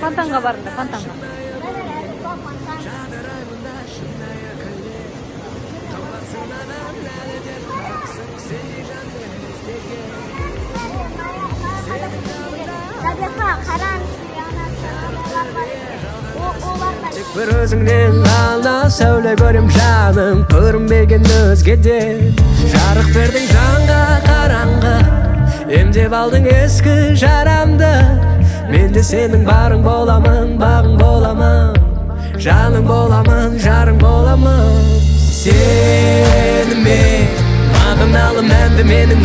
Фонтанға барыңдар, фонтанға. Тек бір өзіңнен ғана сәуле көрем жаным, көрінбеген өзгеден. Жарық бердің жанға қараңғы, емдеп алдың ескі жарамды. Мен де сенің барың боламын, бағың боламын, жаның боламын, жарың боламын. Сенімен мағыналы мәнді менің